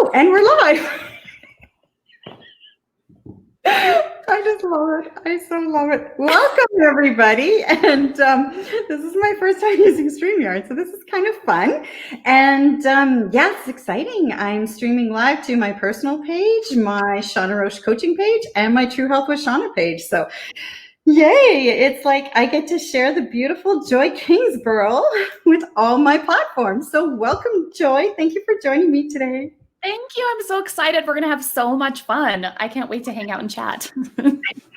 Oh, and we're live. I just love it. I so love it. Welcome, everybody. And this is my first time using StreamYard, so this is kind of fun. And yeah, it's exciting. I'm streaming live to my personal page, my Shawna Roche coaching page, and my True Health with Shawna page. So yay, it's like I get to share the beautiful Joy Kingsborough with all my platforms. So welcome, Joy. Thank you for joining me today. Thank you. I'm so excited. We're going to have so much fun. I can't wait to hang out and chat.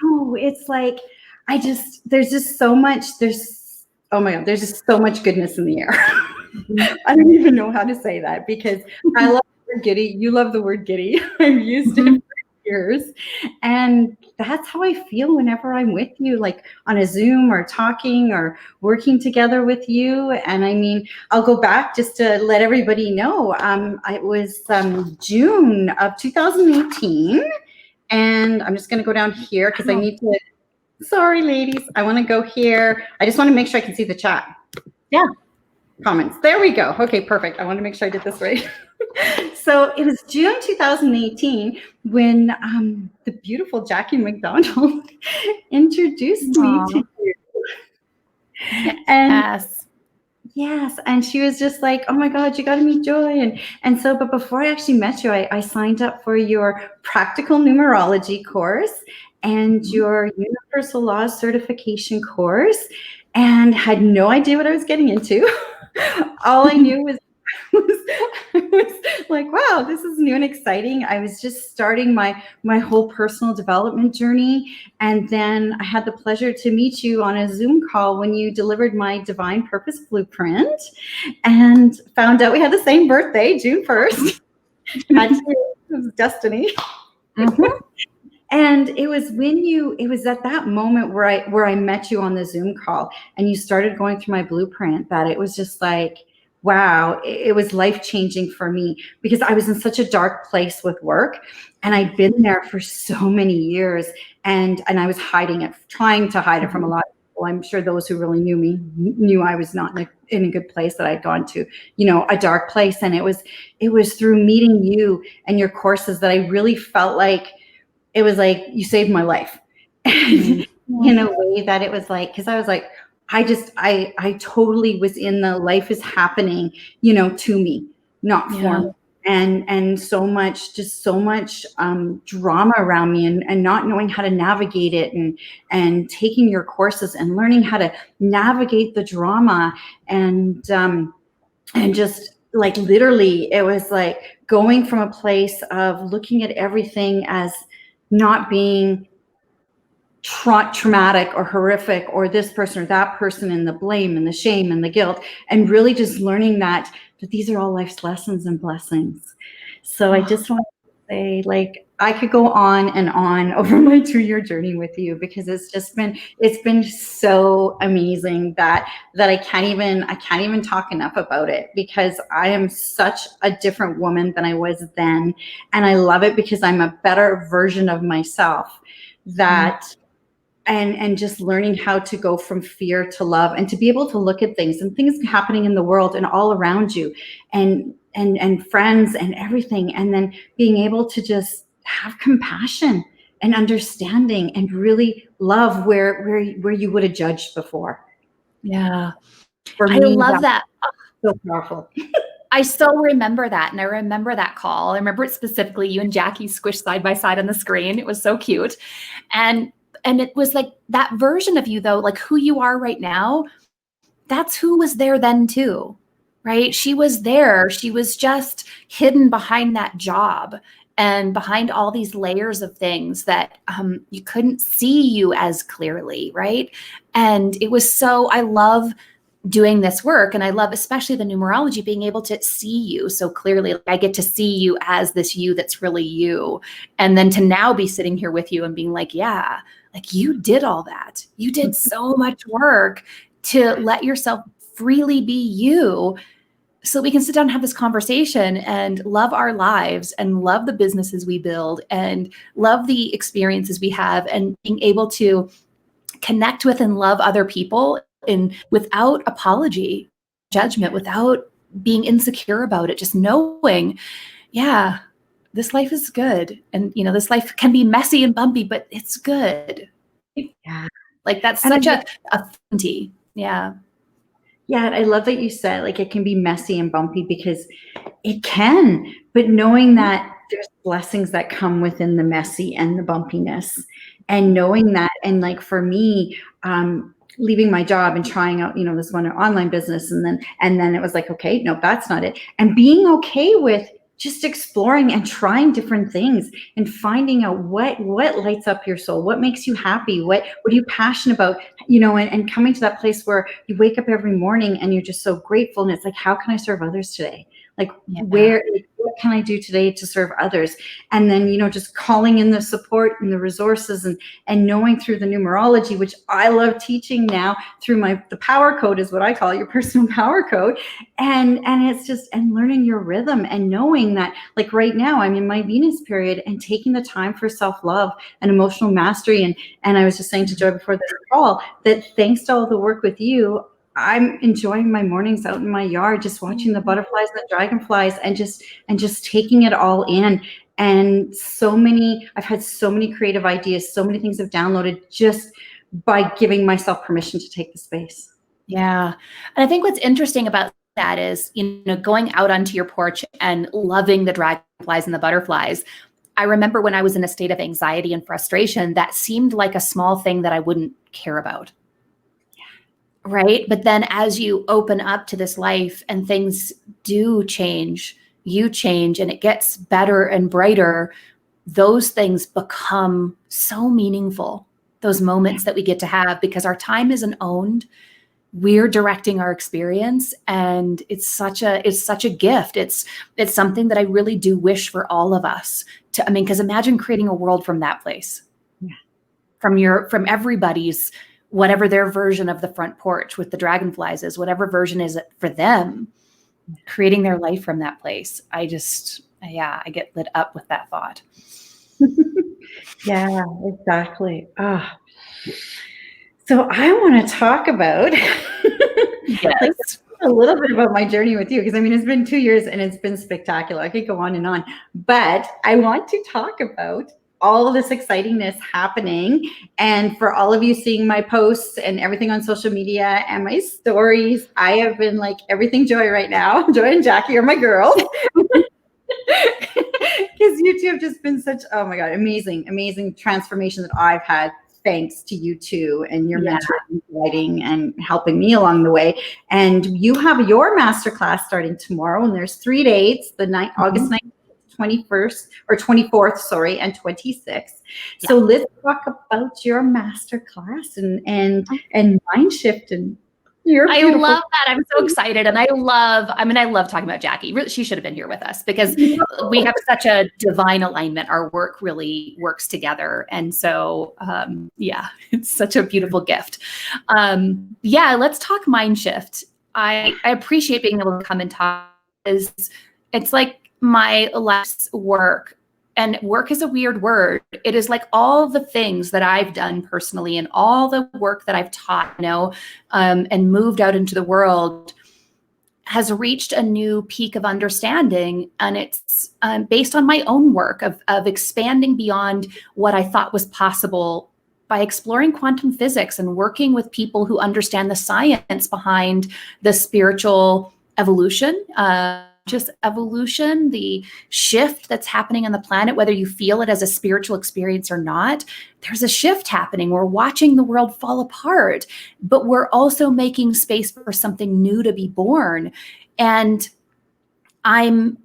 Oh, it's like, there's just so much, oh my God, there's just so much goodness in the air. I don't even know how to say that because I love the word giddy. You love the word giddy. I've used it for years. And that's how I feel whenever I'm with you, like on a Zoom or talking or working together with you. And I mean, I'll go back just to let everybody know. It was June of 2018. And I'm just going to go down here because I need to, sorry, ladies. I want to go here. I just want to make sure I can see the chat. Yeah. Comments. There we go. Okay, perfect. I want to make sure I did this right. So it was June 2018 when the beautiful Jackie McDonald introduced me to you. And yes, and she was just like, oh my God, you got to meet Joy. And so, but before I actually met you, I signed up for your practical numerology course and your universal laws certification course and had no idea what I was getting into. All I knew was I was like, wow, this is new and exciting. I was just starting my whole personal development journey. And then I had the pleasure to meet you on a Zoom call when you delivered my Divine Purpose Blueprint and found out we had the same birthday, June 1st. It was destiny. And it was at that moment where I met you on the Zoom call and you started going through my blueprint that it was just like, wow, it was life-changing for me because I was in such a dark place with work and I'd been there for so many years and I was hiding it, trying to hide it from a lot of people. I'm sure those who really knew me knew I was not in a good place, that I'd gone to, a dark place. And it was through meeting you and your courses that I really felt like it was like you saved my life in a way that it was like, because I was like, I totally was in the life is happening, to me, not for me. And so much drama around me and not knowing how to navigate it and taking your courses and learning how to navigate the drama and just like literally it was like going from a place of looking at everything as not being traumatic or horrific or this person or that person and the blame and the shame and the guilt and really just learning that these are all life's lessons and blessings. So I just want to say, like, I could go on and on over my 2-year journey with you because it's been so amazing that I can't even talk enough about it because I am such a different woman than I was then. And I love it because I'm a better version of myself that and just learning how to go from fear to love and to be able to look at things and things happening in the world and all around you and friends and everything. And then being able to just have compassion and understanding and really love where you would have judged before. Yeah. For me, I love that. So powerful. I still remember that. And I remember that call. I remember it specifically, you and Jackie squished side by side on the screen. It was so cute. And it was like that version of you, though, like who you are right now, that's who was there then too, right? She was there. She was just hidden behind that job and behind all these layers of things that you couldn't see you as clearly, right? And it was so, I love doing this work. And I love, especially the numerology, being able to see you so clearly. Like I get to see you as this you that's really you. And then to now be sitting here with you and being like, yeah, like you did all that. You did so much work to let yourself freely be you so we can sit down and have this conversation and love our lives and love the businesses we build and love the experiences we have and being able to connect with and love other people without apology, judgment, without being insecure about it, just knowing, yeah, this life is good. And, this life can be messy and bumpy, but it's good. Yeah. Like that's such a certainty. Yeah. Yeah. I love that you said like it can be messy and bumpy, because it can, but knowing that there's blessings that come within the messy and the bumpiness, and knowing that, and like for me, leaving my job and trying out, this one online business, and then it was like, okay, no, that's not it. And being okay with just exploring and trying different things and finding out what lights up your soul, what makes you happy, what are you passionate about, and coming to that place where you wake up every morning and you're just so grateful. And it's like, how can I serve others today? Like what can I do today to serve others? And then, just calling in the support and the resources, and knowing through the numerology, which I love teaching now through the power code is what I call it, your personal power code. And it's just, and learning your rhythm, and knowing that like right now I'm in my Venus period, and taking the time for self-love and emotional mastery. And I was just saying to Joy before this call that thanks to all the work with you, I'm enjoying my mornings out in my yard, just watching the butterflies and the dragonflies, and just taking it all in. And I've had so many creative ideas, so many things I've downloaded just by giving myself permission to take the space. Yeah. And I think what's interesting about that is, going out onto your porch and loving the dragonflies and the butterflies. I remember when I was in a state of anxiety and frustration, that seemed like a small thing that I wouldn't care about. Right. But then as you open up to this life and things do change, you change, and it gets better and brighter, those things become so meaningful. Those moments that we get to have, because our time isn't owned. We're directing our experience, and it's such a gift. It's something that I really do wish for all of us to, because imagine creating a world from that place. Yeah. From everybody's, whatever their version of the front porch with the dragonflies is, whatever version is it for them, creating their life from that place. I get lit up with that thought. Yeah, exactly. So I want to talk about a little bit about my journey with you, because it's been 2 years and it's been spectacular. I could go on and on, but I want to talk about all of this excitingness happening, and for all of you seeing my posts and everything on social media and my stories, I have been like everything Joy right now. Joy and Jackie are my girls. Because you two have just been such, oh my God, amazing transformation that I've had thanks to you two and your mentoring, guiding, and helping me along the way. And you have your masterclass starting tomorrow, and there's 3 dates, August 9th, 21st or 24th, sorry, and 26th. So let's talk about your masterclass and MindSHIFT and I love that. I'm so excited. And I love talking about Jackie. She should have been here with us, because we have such a divine alignment. Our work really works together. And so, it's such a beautiful gift. Let's talk MindSHIFT. I appreciate being able to come and talk. It's like my life's work. And work is a weird word. It is like all the things that I've done personally, and all the work that I've taught, and moved out into the world, has reached a new peak of understanding. And it's based on my own work of expanding beyond what I thought was possible by exploring quantum physics and working with people who understand the science behind the spiritual evolution, the shift that's happening on the planet, whether you feel it as a spiritual experience or not. There's a shift happening. We're watching the world fall apart, but we're also making space for something new to be born. And I'm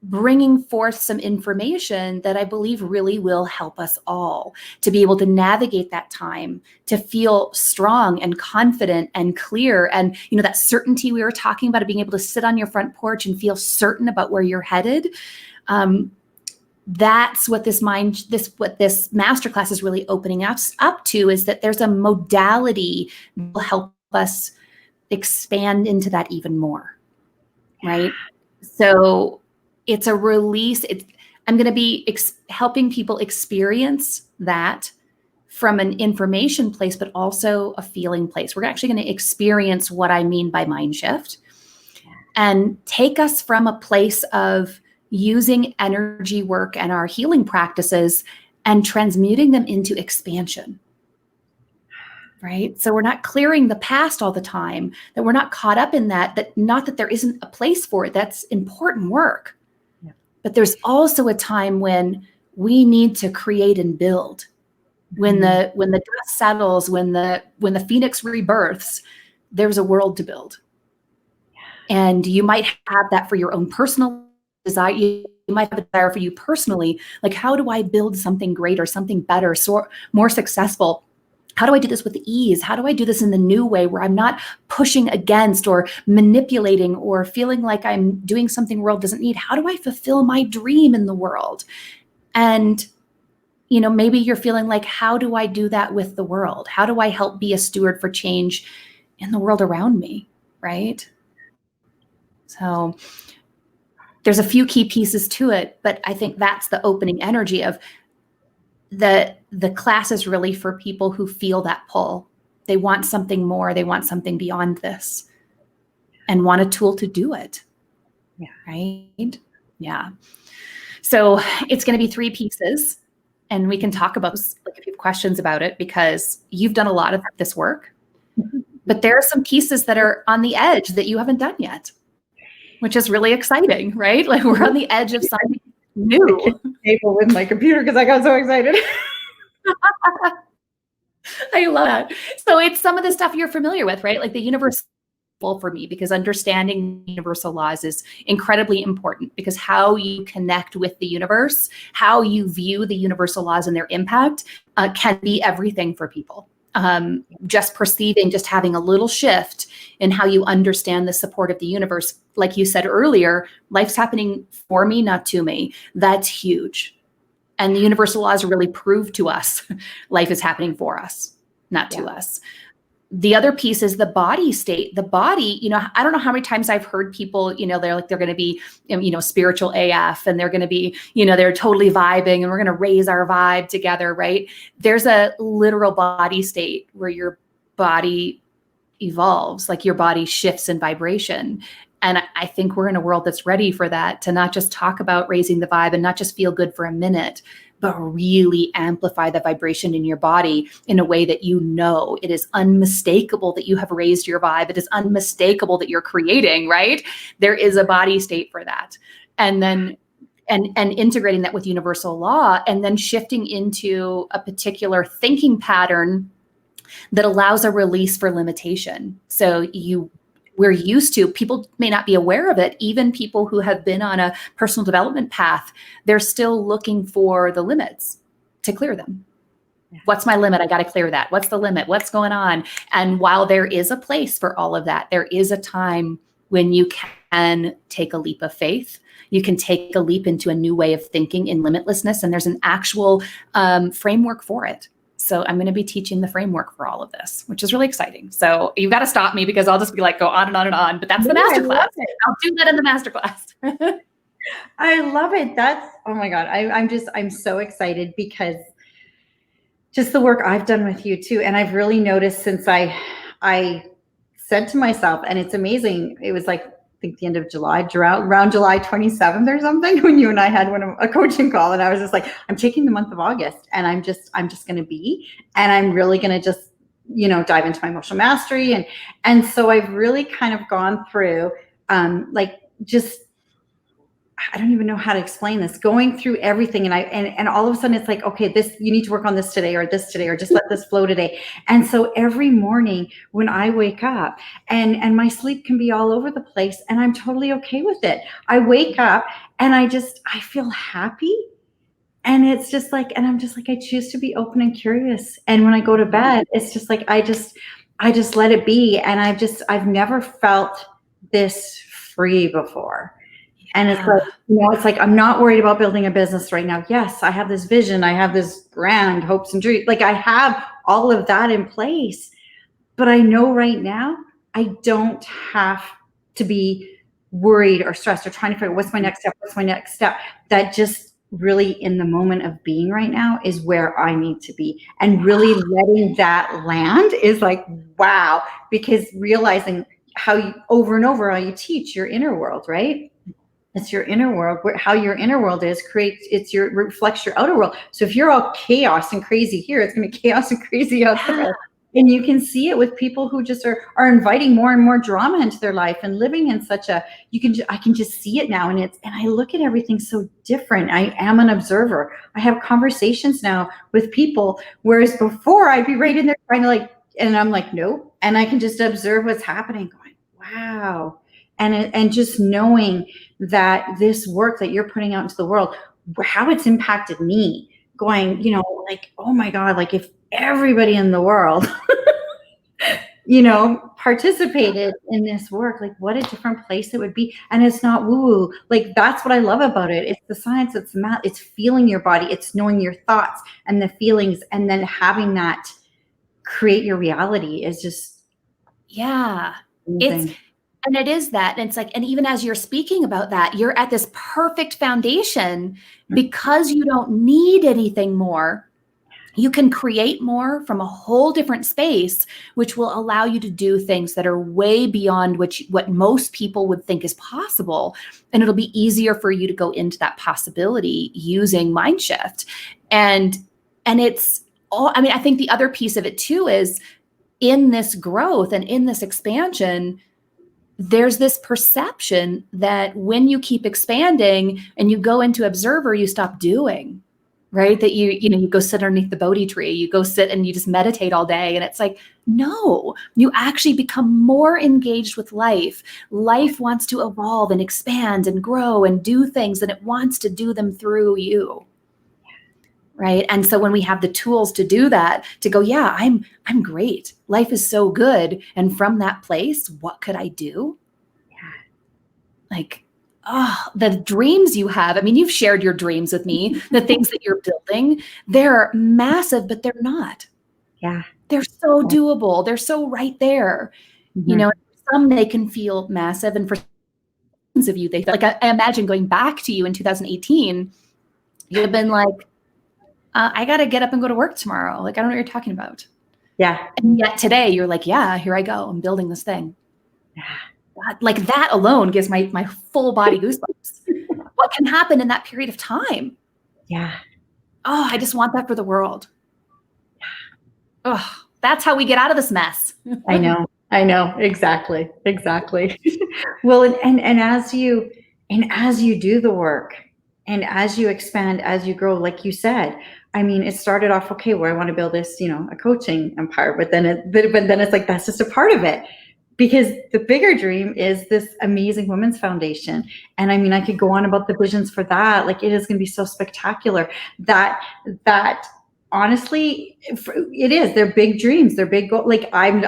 bringing forth some information that I believe really will help us all to be able to navigate that time, to feel strong and confident and clear. And, that certainty we were talking about, of being able to sit on your front porch and feel certain about where you're headed. That's what this masterclass is really opening us up to, is that there's a modality that will help us expand into that even more. Right. So it's a release. I'm going to be helping people experience that from an information place, but also a feeling place. We're actually going to experience what I mean by MindSHIFT, and take us from a place of using energy work and our healing practices and transmuting them into expansion. Right? So we're not clearing the past all the time, that we're not caught up in that not that there isn't a place for it. That's important work. Yeah. But there's also a time when we need to create and build. When the dust settles, when the phoenix rebirths, there's a world to build. And you might have that for your own personal desire. You might have a desire for you personally, like, how do I build something greater, something better, so more successful? How do I do this with ease? How do I do this in the new way where I'm not pushing against or manipulating or feeling like I'm doing something the world doesn't need? How do I fulfill my dream in the world? And, maybe you're feeling like, how do I do that with the world? How do I help be a steward for change in the world around me? Right? So there's a few key pieces to it, but I think that's the opening energy of the class is really for people who feel that pull. They want something more. They want something beyond this and want a tool to do it. Yeah. Right? Yeah. So it's going to be 3 pieces, and we can talk about, like, if you have questions about it, because you've done a lot of this work, but there are some pieces that are on the edge that you haven't done yet, which is really exciting, right? Like, we're on the edge of something new. Table with my computer because I got so excited. I love that. So it's some of the stuff you're familiar with, right? Like the universe for me, because understanding universal laws is incredibly important, because how you connect with the universe, how you view the universal laws and their impact can be everything for people. Just perceiving, just having a little shift in how you understand the support of the universe. Like you said earlier, life's happening for me, not to me. That's huge. And the universal laws really prove to us life is happening for us, not to us. The other piece is the body state. The body, I don't know how many times I've heard people, they're going to be, spiritual AF, and they're going to be, they're totally vibing, and we're going to raise our vibe together, right? There's a literal body state where your body evolves, like your body shifts in vibration. And I think we're in a world that's ready for that, to not just talk about raising the vibe and not just feel good for a minute, but really amplify the vibration in your body in a way that it is unmistakable that you have raised your vibe. It is unmistakable that you're creating, right? There is a body state for that. And then and integrating that with universal law, and then shifting into a particular thinking pattern that allows a release for limitation. So we're used to, people may not be aware of it, even people who have been on a personal development path, they're still looking for the limits to clear them. Yeah. What's my limit? I got to clear that. What's the limit? What's going on? And while there is a place for all of that, there is a time when you can take a leap of faith. You can take a leap into a new way of thinking in limitlessness. And there's an actual framework for it. So I'm going to be teaching the framework for all of this, which is really exciting. So you've got to stop me, because I'll just be like, go on and on and on. But that's the masterclass. I'll do that in the masterclass. I love it. Oh my God. I'm so excited, because just the work I've done with you too. And I've really noticed since I said to myself, and it's amazing. It was like, I think the end of July, around July 27th or something, when you and I had a coaching call, and I was just like, I'm taking the month of August, and I'm just going to be, and I'm really going to just, dive into my emotional mastery. And so I've really kind of gone through, I don't even know how to explain this, going through everything. And all of a sudden it's like, okay, you need to work on this today, or just let this flow today. And so every morning when I wake up, and my sleep can be all over the place, and I'm totally okay with it. I wake up and I feel happy. And it's just like, and I'm just like, I choose to be open and curious. And when I go to bed, it's just like, I just let it be. And I've never felt this free before. And it's like, I'm not worried about building a business right now. Yes, I have this vision. I have this grand hopes and dreams. Like, I have all of that in place, but I know right now I don't have to be worried or stressed or trying to figure out what's my next step. That just really, in the moment of being right now, is where I need to be. And really letting that land is like, wow, because realizing how over and over how you teach your inner world, right? It's your inner world. How your inner world is reflects your outer world. So if you're all chaos and crazy here, it's going to be chaos and crazy out there. And you can see it with people who just are inviting more and more drama into their life and living in such a, I can just see it now. And I look at everything so different. I am an observer. I have conversations now with people, whereas before I'd be right in there trying to and I'm like, nope. And I can just observe what's happening going, wow. And just knowing that this work that you're putting out into the world, how it's impacted me, going, oh my God, if everybody in the world, participated in this work, what a different place it would be. And it's not woo-woo. That's what I love about it. It's the science, it's the math, it's feeling your body, it's knowing your thoughts and the feelings, and then having that create your reality is just amazing. And it is that. And it's and even as you're speaking about that, you're at this perfect foundation because you don't need anything more. You can create more from a whole different space, which will allow you to do things that are way beyond what most people would think is possible. And it'll be easier for you to go into that possibility using MindSHIFT. And it's all, I think the other piece of it too is in this growth and in this expansion, there's this perception that when you keep expanding and you go into observer, you stop doing, right? That you go sit underneath the Bodhi tree, you go sit and you just meditate all day. And it's no, you actually become more engaged with life. Life wants to evolve and expand and grow and do things, and it wants to do them through you. Right. And so when we have the tools to do that, to go, yeah, I'm great. Life is so good. And from that place, what could I do? Yeah. The dreams you have. You've shared your dreams with me, the things that you're building, they're massive, but they're not. Yeah. They're so doable. They're so right there. Mm-hmm. Some they can feel massive. And for some of you, they feel I imagine going back to you in 2018, you've been I got to get up and go to work tomorrow. I don't know what you're talking about. Yeah. And yet today you're yeah, here I go. I'm building this thing. Yeah. That alone gives my full body goosebumps. What can happen in that period of time? Yeah. Oh, I just want that for the world. Oh, that's how we get out of this mess. I know. Exactly. Well, and as you do the work, and as you expand, as you grow, like you said, it started off, okay, where I want to build this, a coaching empire, but then it's that's just a part of it, because the bigger dream is this amazing women's foundation. And I could go on about the visions for that. It is going to be so spectacular that honestly, it is. They're big dreams. They're big goals. I'm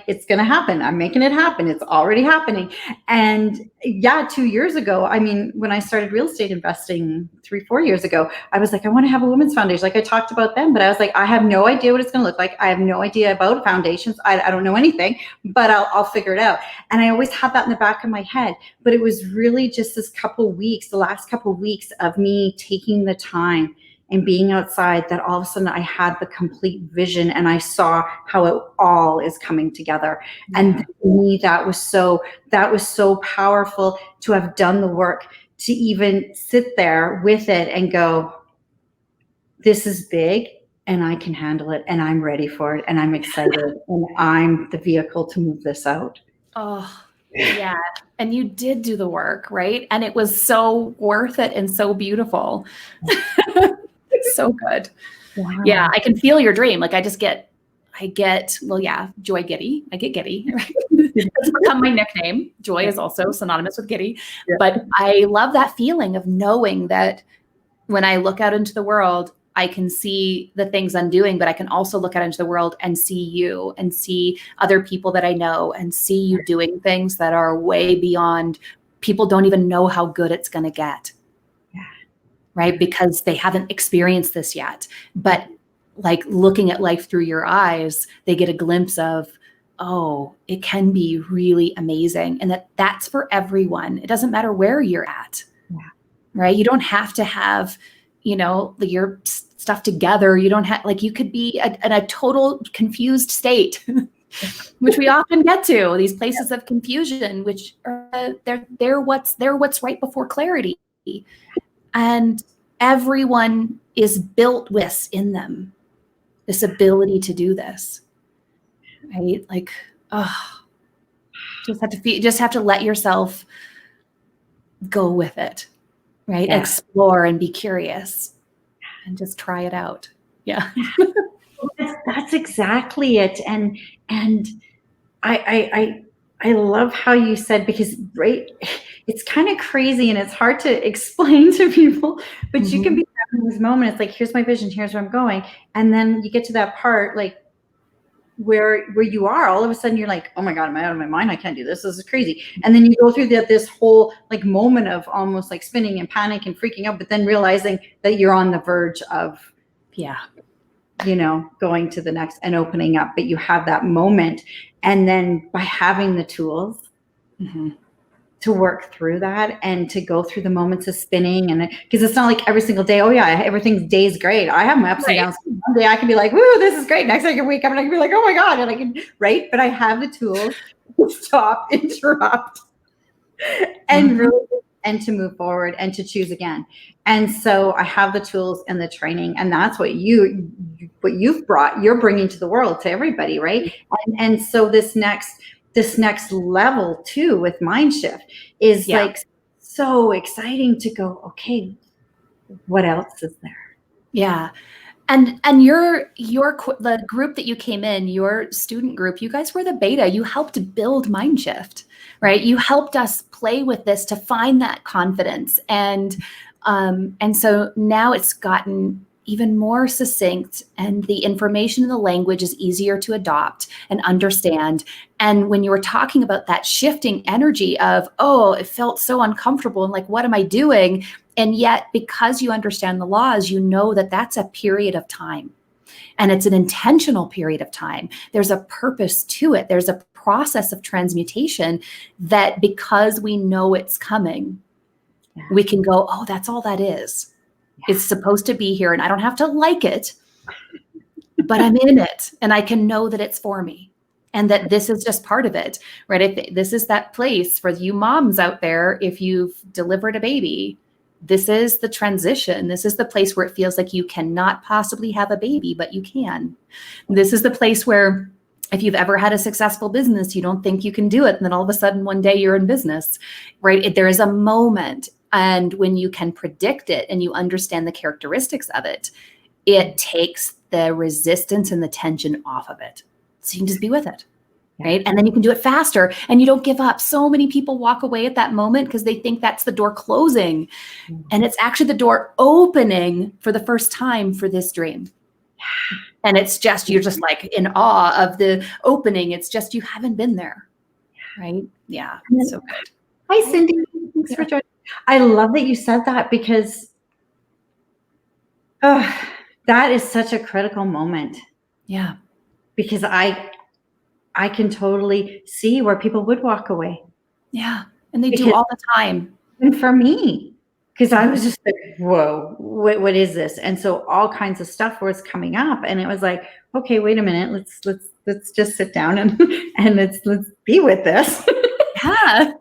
it's going to happen. I'm making it happen. It's already happening. And 2 years ago, when I started real estate investing 3-4 years ago, I was I want to have a women's foundation. I talked about them, but I was I have no idea what it's going to look like. I have no idea about foundations. I don't know anything, but I'll figure it out. And I always had that in the back of my head, but it was really just the last couple of weeks of me taking the time and being outside, that all of a sudden I had the complete vision, and I saw how it all is coming together. Yeah. And to me, that was so powerful to have done the work, to even sit there with it and go, this is big and I can handle it, and I'm ready for it, and I'm excited, and I'm the vehicle to move this out. Oh, yeah. And you did do the work, right? And it was so worth it and so beautiful. So good. Wow. Yeah, I can feel your dream. I get Joy Giddy. I get giddy. It's become my nickname. Joy is also synonymous with giddy. Yeah. But I love that feeling of knowing that when I look out into the world, I can see the things I'm doing, but I can also look out into the world and see you and see other people that I know and see you doing things that are way beyond. People don't even know how good it's going to get. Right? Because they haven't experienced this yet. But looking at life through your eyes, they get a glimpse of, oh, it can be really amazing. And that's for everyone. It doesn't matter where you're at. Yeah. Right? You don't have to have, your stuff together. You don't have, you could be in a total confused state. which we often get to, these places of confusion, which are, they're what's right before clarity. And everyone is built with this in them, this ability to do this, right? Like, oh, just have to let yourself go with it, right? Yeah. Explore and be curious and just try it out. Yeah. That's exactly it. And I love how you said, because right, it's kind of crazy and it's hard to explain to people, but you can be having this moment. It's like, here's my vision, here's where I'm going. And then you get to that part, like where you are, all of a sudden you're like, oh my God, am I out of my mind? I can't do this. This is crazy. And then you go through this whole like moment of almost like spinning and panic and freaking out, but then realizing that you're on the verge of, going to the next and opening up. But you have that moment. And then by having the tools to work through that and to go through the moments of spinning, and because it's not like every single day, oh yeah, everything's day's great. I have my ups and downs. One day I can be like, woo, this is great. Next week I can be like, oh my God. And I can, right? But I have the tools to stop, interrupt, and really, and to move forward and to choose again. And so I have the tools and the training, and that's what you're bringing to the world, to everybody, right? And so this next level too with MindSHIFT is like so exciting to go, okay, what else is there? Yeah. And the group that you came in, your student group, you guys were the beta. You helped build MindSHIFT, right? You helped us play with this to find that confidence. And so now it's gotten even more succinct, and the information in the language is easier to adopt and understand. And when you were talking about that shifting energy of, oh, it felt so uncomfortable and like, what am I doing? And yet, because you understand the laws, you know that that's a period of time, and it's an intentional period of time. There's a purpose to it. There's a process of transmutation that, because we know it's coming, we can go, oh, that's all that is. It's supposed to be here, and I don't have to like it, but I'm in it, and I can know that it's for me, and that this is just part of it, right? This is that place for you moms out there. If you've delivered a baby, this is the transition. This is the place where it feels like you cannot possibly have a baby, but you can. This is the place where, if you've ever had a successful business, you don't think you can do it, and then all of a sudden one day you're in business, right? There is a moment. And when you can predict it and you understand the characteristics of it, it takes the resistance and the tension off of it. So you can just be with it, right? And then you can do it faster, and you don't give up. So many people walk away at that moment because they think that's the door closing. And it's actually the door opening for the first time for this dream. And it's just, you're just like in awe of the opening. It's just, you haven't been there, right? Yeah, so good. Hi, Cindy. Thanks for joining. I love that you said that, because that is such a critical moment. Yeah. Because I can totally see where people would walk away. Yeah. And they do all the time. And for me, because I was just like, whoa, what is this? And so all kinds of stuff was coming up, and it was like, okay, wait a minute, let's just sit down and let's be with this. Yeah.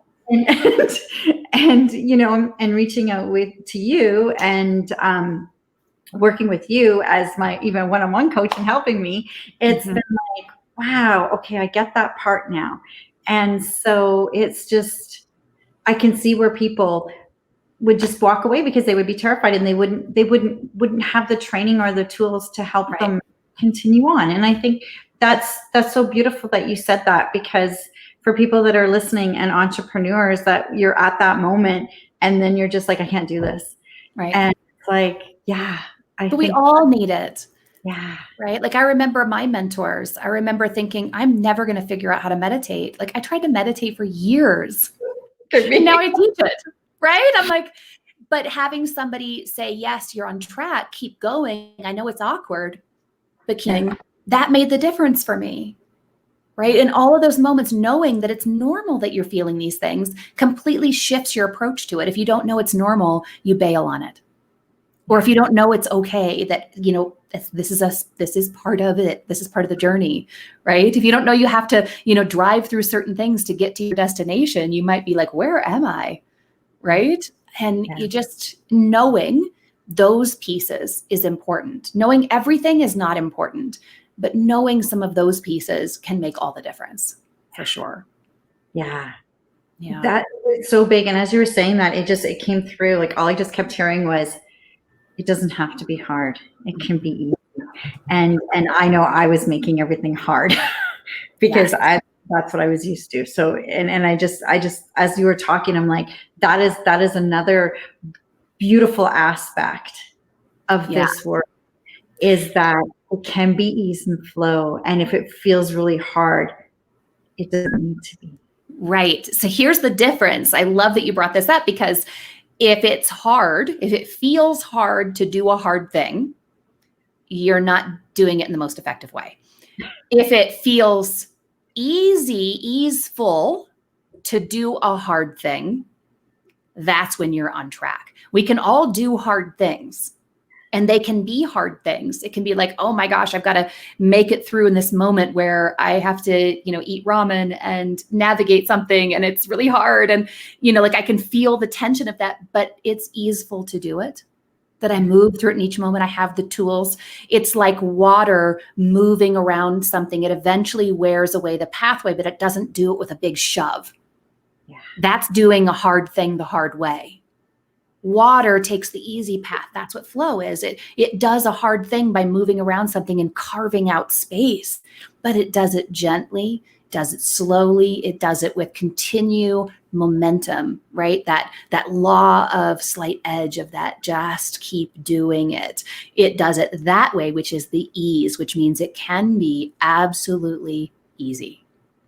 And and reaching out to you and working with you as my even one-on-one coach and helping me, it's been like, wow, okay, I get that part now. And so it's just, I can see where people would just walk away because they would be terrified, and they wouldn't have the training or the tools to help them continue on. And I think that's so beautiful that you said that, because for people that are listening and entrepreneurs, that you're at that moment and then you're just like, I can't do this. Right. And it's like, yeah. But we all need it. Yeah. Right. Like, I remember my mentors. I remember thinking, I'm never going to figure out how to meditate. Like, I tried to meditate for years. And now I teach it. Right. I'm like, but having somebody say, yes, you're on track, keep going. I know it's awkward, but that made the difference for me. Right. And all of those moments, knowing that it's normal that you're feeling these things, completely shifts your approach to it. If you don't know it's normal, you bail on it. Or if you don't know, it's okay that, this is part of it. This is part of the journey, right? If you don't know, you have to, drive through certain things to get to your destination. You might be like, where am I? Right. And Yeah. you just knowing those pieces is important. Knowing everything is not important, but knowing some of those pieces can make all the difference for sure. Yeah. Yeah. That is so big. And as you were saying that, it came through, like all I just kept hearing was, it doesn't have to be hard. It can be easy. And I know I was making everything hard because Yes. that's what I was used to. So, and I just, as you were talking, I'm like, that is another beautiful aspect of this work, is that it can be ease and flow. And if it feels really hard, it doesn't need to be. Right. So here's the difference. I love that you brought this up, because if it's hard, if it feels hard to do a hard thing, you're not doing it in the most effective way. If it feels easeful to do a hard thing, that's when you're on track. We can all do hard things, and they can be hard things. It can be like, oh my gosh, I've got to make it through in this moment where I have to, eat ramen and navigate something, and it's really hard. And, like I can feel the tension of that, but it's easeful to do it. That I move through it in each moment. I have the tools. It's like water moving around something. It eventually wears away the pathway, but it doesn't do it with a big shove. Yeah. That's doing a hard thing the hard way. Water takes the easy path. That's what flow is. It does a hard thing by moving around something and carving out space, but it does it gently, does it slowly. It does it with continued momentum, right? That law of slight edge of that, just keep doing it. It does it that way, which is the ease, which means it can be absolutely easy.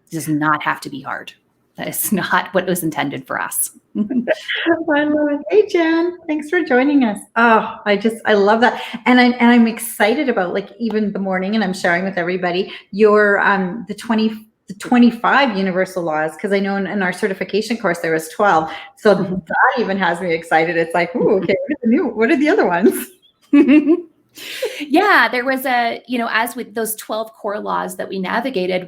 It does not have to be hard. That is not what was intended for us. I love it. Hey, Jen, thanks for joining us. Oh, I love that. And I'm excited about, like, even the morning, and I'm sharing with everybody your, the 25 universal laws. Cause I know in our certification course, there was 12. So that even has me excited. It's like, ooh, okay, what are the other ones? Yeah, there was as with those 12 core laws that we navigated,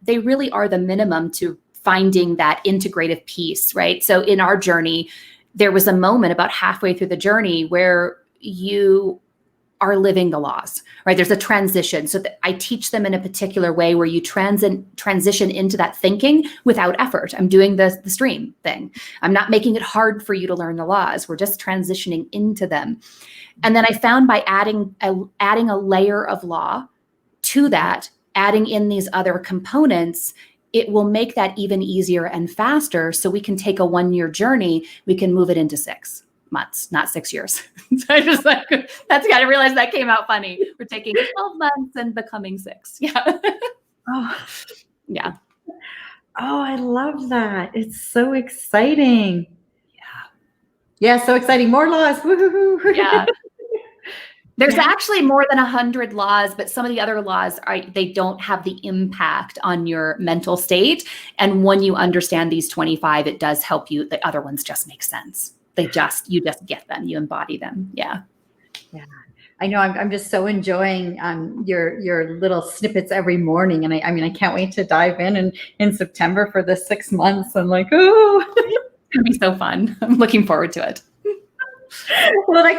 they really are the minimum to finding that integrative piece, right? So in our journey, there was a moment about halfway through the journey where you are living the laws, right? There's a transition. So I teach them in a particular way where you transition into that thinking without effort. I'm doing the stream thing. I'm not making it hard for you to learn the laws. We're just transitioning into them. And then I found by adding a layer of law to that, adding in these other components, it will make that even easier and faster. So we can take a 1-year journey. We can move it into 6 months, not 6 years. So I just I realized that came out funny. We're taking 12 months and becoming 6. Yeah. Oh, yeah. Oh, I love that. It's so exciting. Yeah. Yeah. So exciting. More laws. Woo-hoo-hoo. Yeah. There's actually more than 100 laws, but some of the other laws they don't have the impact on your mental state. And when you understand these 25, it does help you. The other ones just make sense. You just get them, you embody them. Yeah. Yeah. I know I'm just so enjoying your little snippets every morning. And I can't wait to dive in September for the 6 months. I'm like, oh, it's gonna be so fun. I'm looking forward to it. Well, I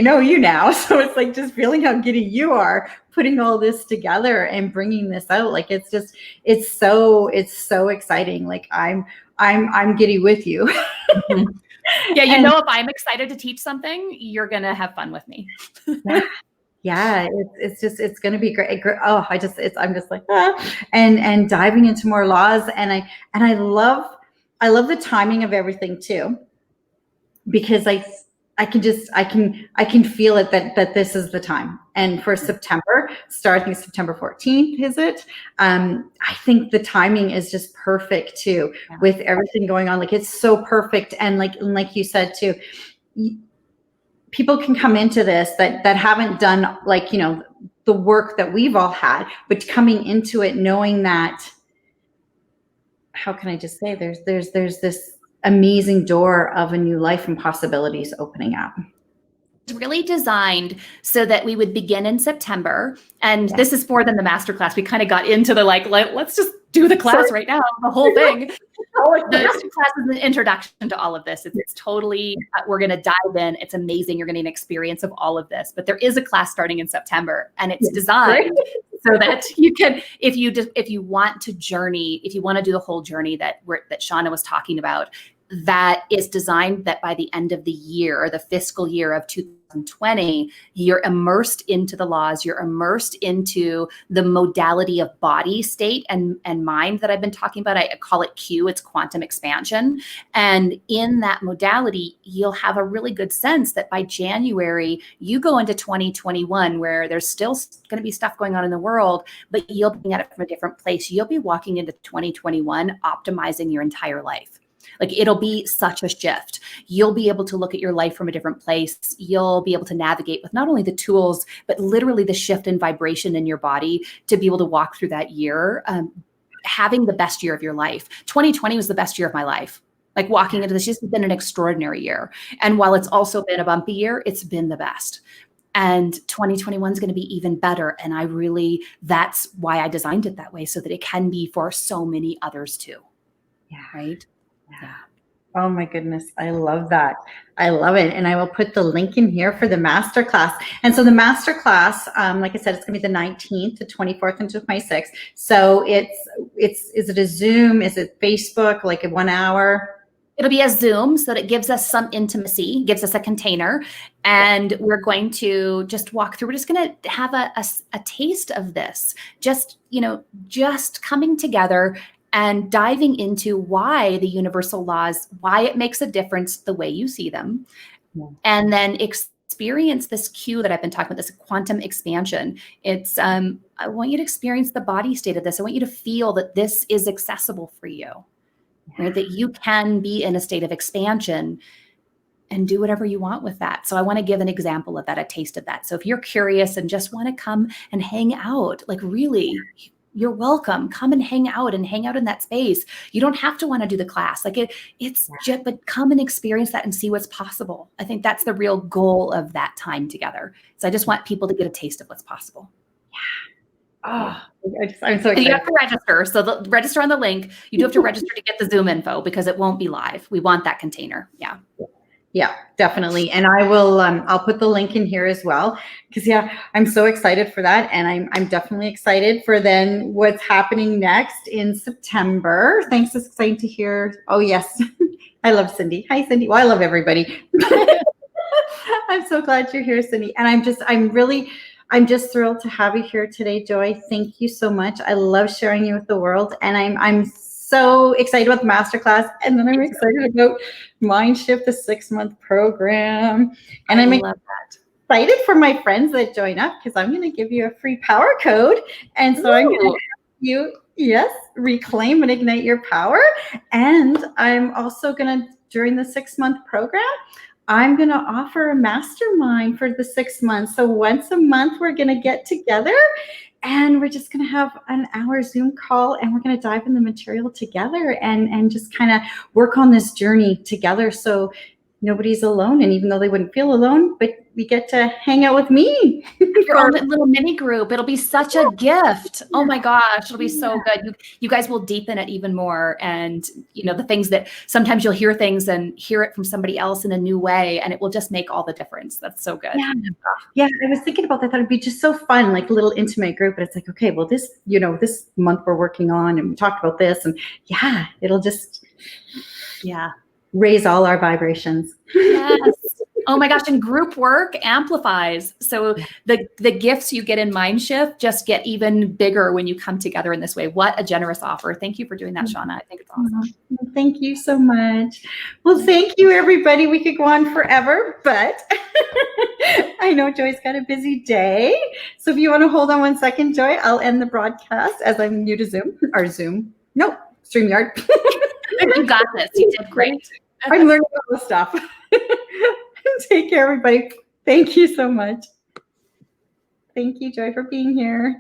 know you now, so it's like just feeling how giddy you are putting all this together and bringing this out. Like it's so exciting. Like I'm giddy with you. Mm-hmm. Yeah, if I'm excited to teach something, you're gonna have fun with me. Yeah, it's gonna be great. Oh, I'm just like and diving into more laws, and I love the timing of everything too. Because I can feel it that this is the time. And for September, starting September 14th, is it? I think the timing is just perfect too, with everything going on. Like it's so perfect. And like you said too, people can come into this that haven't done the work that we've all had, but coming into it knowing that, how can I just say, there's this amazing door of a new life and possibilities opening up. It's really designed so that we would begin in September. And this is more than the masterclass. We kind of got into the let's just do the class right now, the whole thing. The masterclass is an introduction to all of this. It's totally, we're going to dive in. It's amazing. You're going to get an experience of all of this. But there is a class starting in September, and it's designed so that you can, if you want to journey, if you want to do the whole journey that Shawna was talking about, that is designed that by the end of the year, or the fiscal year of 2020, you're immersed into the laws, you're immersed into the modality of body, state, and mind that I've been talking about. I call it Q, it's quantum expansion. And in that modality, you'll have a really good sense that by January, you go into 2021, where there's still going to be stuff going on in the world, but you'll be at it from a different place. You'll be walking into 2021 optimizing your entire life. Like, it'll be such a shift. You'll be able to look at your life from a different place. You'll be able to navigate with not only the tools, but literally the shift in vibration in your body to be able to walk through that year, having the best year of your life. 2020 was the best year of my life. Like, walking into this, this has been an extraordinary year. And while it's also been a bumpy year, it's been the best. And 2021 is going to be even better. And that's why I designed it that way, so that it can be for so many others too. Yeah. Right? Yeah. Oh my goodness. I love that. I love it. And I will put the link in here for the masterclass. And so the masterclass, like I said, it's going to be the 19th, the 24th, and the 26th. So is it a Zoom? Is it Facebook? Like a 1 hour? It'll be a Zoom, so that it gives us some intimacy, gives us a container, and we're going to just walk through. We're just going to have a taste of this, just coming together and diving into why the universal laws, why it makes a difference the way you see them. Yeah. And then experience this Q that I've been talking about, this quantum expansion. It's, I want you to experience the body state of this. I want you to feel that this is accessible for you, right? That you can be in a state of expansion and do whatever you want with that. So I want to give an example of that, a taste of that. So if you're curious and just want to come and hang out, like, really, you're welcome. Come and hang out in that space. You don't have to want to do the class. Like, it's just, but come and experience that and see what's possible. I think that's the real goal of that time together. So I just want people to get a taste of what's possible. Yeah. Oh, I'm so excited. You have to register. So register on the link. You do have to register to get the Zoom info, because it won't be live. We want that container. Yeah. Yeah, definitely. And I will, I'll put the link in here as well, because I'm so excited for that. And I'm definitely excited for then what's happening next in September. Thanks. It's exciting to hear. Oh yes. I love Cindy. Hi, Cindy. Well, I love everybody. I'm so glad you're here, Cindy. And I'm just thrilled to have you here today, Joy. Thank you so much. I love sharing you with the world. And I'm so excited about the masterclass, and then I'm excited about MindSHIFT, the 6-month program. And I'm excited for my friends that join up, because I'm going to give you a free power code. And so I'm going to help you, reclaim and ignite your power. And I'm also going to, during the 6-month program, I'm going to offer a mastermind for the 6 months. So once a month, we're going to get together, and we're just going to have an hour Zoom call, and we're going to dive in the material together and just kind of work on this journey together, so nobody's alone. And even though they wouldn't feel alone, but we get to hang out with me. Your own little mini group. It'll be such a gift. Oh my gosh, it'll be so good. You guys will deepen it even more. And the things that sometimes you'll hear things and hear it from somebody else in a new way, and it will just make all the difference. That's so good. Yeah. I was thinking about that. That'd be just so fun, like a little intimate group. But it's like, okay, well, this month we're working on, and we talked about this, and it'll just raise all our vibrations. Yes. Oh my gosh. And group work amplifies. So the gifts you get in MindSHIFT just get even bigger when you come together in this way. What a generous offer. Thank you for doing that, Shawna. I think it's awesome. Thank you so much. Well, thank you, everybody. We could go on forever, but I know Joy's got a busy day. So if you want to hold on 1 second, Joy, I'll end the broadcast, as I'm new to Zoom. Nope, StreamYard. You got this. You did great. I'm learning all this stuff. Take care, everybody. Thank you so much. Thank you, Joy, for being here.